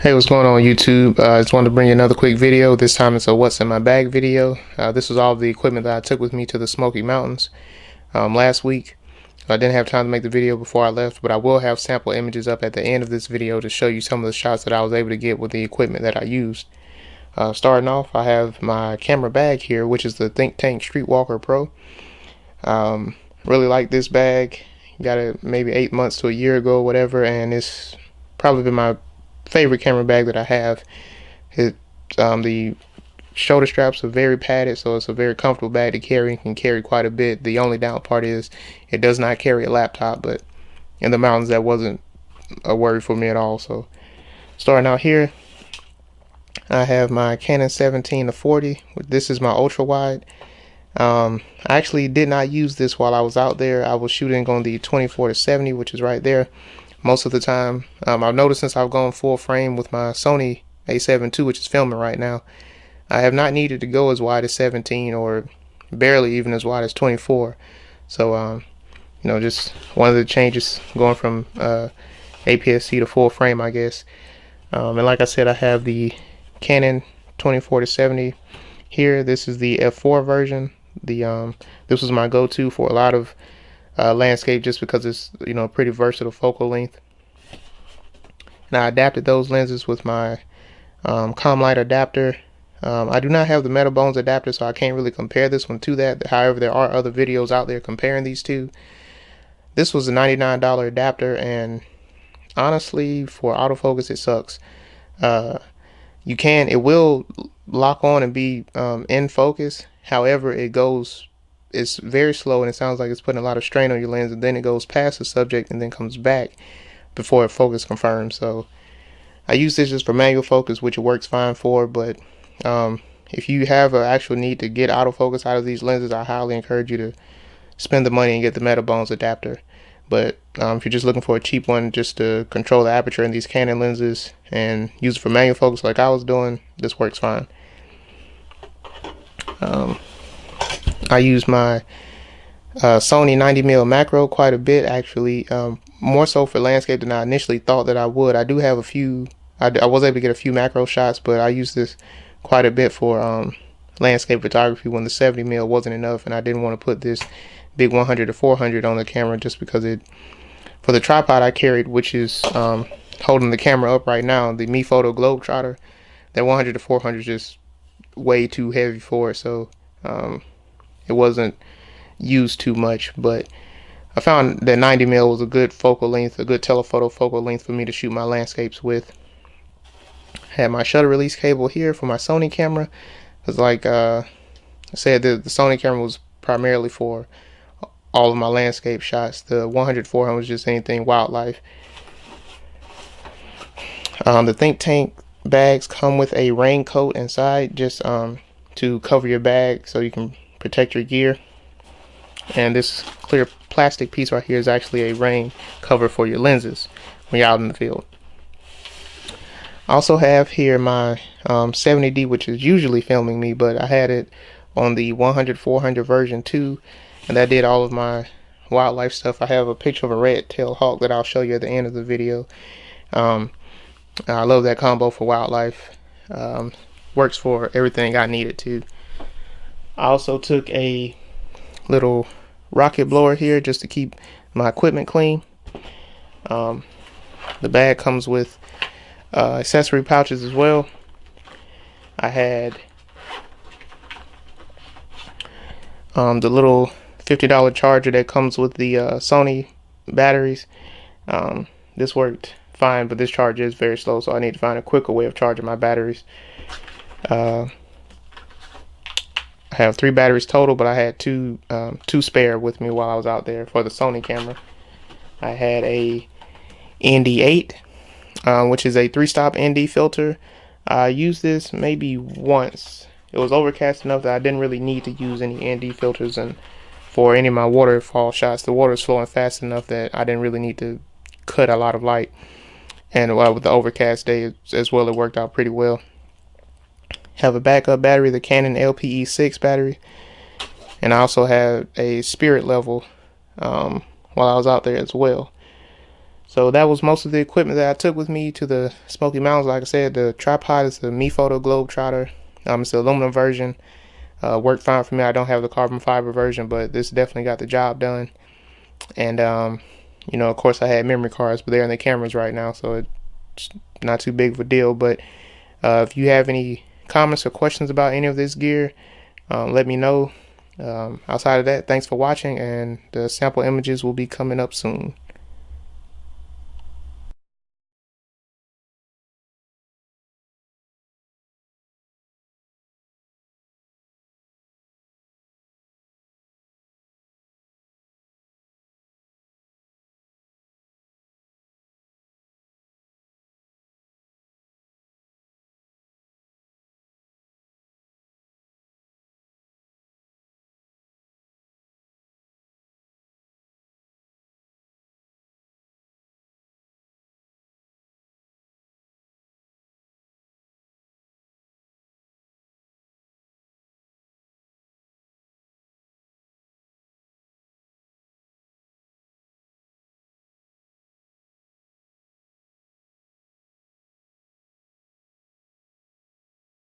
Hey, what's going on YouTube? I just wanted to bring you another quick video. This time it's a what's in my bag video. This was all of the equipment that I took with me to the Smoky Mountains last week. I didn't have time to make the video before I left, but I will have sample images up at the end of this video to show you some of the shots that I was able to get with the equipment that I used. Starting off, I have my camera bag here, which is the Think Tank Streetwalker Pro. Really like this bag. Got it maybe 8 months to a year ago, whatever, and it's probably been my favorite camera bag that I have. The shoulder straps are very padded, so it's a very comfortable bag to carry and can carry quite a bit. The only down part is it does not carry a laptop, but in the mountains that wasn't a worry for me at all. So starting out here, I have my Canon 17 to 40. This is my ultra wide. I actually did not use this while I was out there. I was shooting on the 24 to 70, which is right there most of the time. I've noticed since I've gone full frame with my Sony A7 II, which is filming right now, I have not needed to go as wide as 17 or barely even as wide as 24. So, just one of the changes going from APS-C to full frame, I guess. And like I said, I have the Canon 24 to 70 here. This is the f4 version. This was my go-to for a lot of landscape just because it's a pretty versatile focal length. And I adapted those lenses with my Comlight adapter. I do not have the Metabones adapter, so I can't really compare this one to that. However, there are other videos out there comparing these two. This was a $99 adapter, and honestly, for autofocus, it sucks. It will lock on and be in focus. However, it's very slow and it sounds like it's putting a lot of strain on your lens, and then it goes past the subject and then comes back before it focus confirms. So I use this just for manual focus, which it works fine for, but if you have an actual need to get autofocus out of these lenses, I highly encourage you to spend the money and get the Metabones adapter. But if you're just looking for a cheap one just to control the aperture in these Canon lenses and use it for manual focus like I was doing, this works fine. I use my Sony 90mm macro quite a bit, actually, more so for landscape than I initially thought that I would. I do have a few, I was able to get a few macro shots, but I use this quite a bit for landscape photography when the 70mm wasn't enough, and I didn't want to put this big 100 to 400 on the camera just because for the tripod I carried, which is holding the camera up right now, the MePhoto Globetrotter, that 100 to 400 is just way too heavy for it, so it wasn't used too much. But I found that 90mm was a good focal length, a good telephoto focal length for me to shoot my landscapes with. Had my shutter release cable here for my Sony camera, because like I said, the Sony camera was primarily for all of my landscape shots. The 100-400 was just anything wildlife. The Think Tank bags come with a raincoat inside, just to cover your bag so you can protect your gear. And this clear plastic piece right here is actually a rain cover for your lenses when you're out in the field. I also have here my 70D, which is usually filming me, but I had it on the 100-400 version too, and that did all of my wildlife stuff. I have a picture of a red-tailed hawk that I'll show you at the end of the video. I love that combo for wildlife. Works for everything I need it to. I also took a little rocket blower here just to keep my equipment clean. The bag comes with accessory pouches as well. I had the little $50 charger that comes with the Sony batteries. This worked fine, but this charger is very slow, so I need to find a quicker way of charging my batteries. I have 3 batteries total, but I had two spare with me while I was out there for the Sony camera. I had a ND8, which is a 3-stop ND filter. I used this maybe once. It was overcast enough that I didn't really need to use any ND filters, and for any of my waterfall shots, the water is flowing fast enough that I didn't really need to cut a lot of light. And with the overcast day as well, it worked out pretty well. Have a backup battery, the Canon LPE6 battery, and I also had a spirit level while I was out there as well. So that was most of the equipment that I took with me to the Smoky Mountains. Like I said, the tripod is the MePhoto Globetrotter. It's the aluminum version. Worked fine for me. I don't have the carbon fiber version, but this definitely got the job done. And of course, I had memory cards, but they're in the cameras right now, so it's not too big of a deal. But if you have any comments or questions about any of this gear, let me know. Outside of that, thanks for watching, and the sample images will be coming up soon.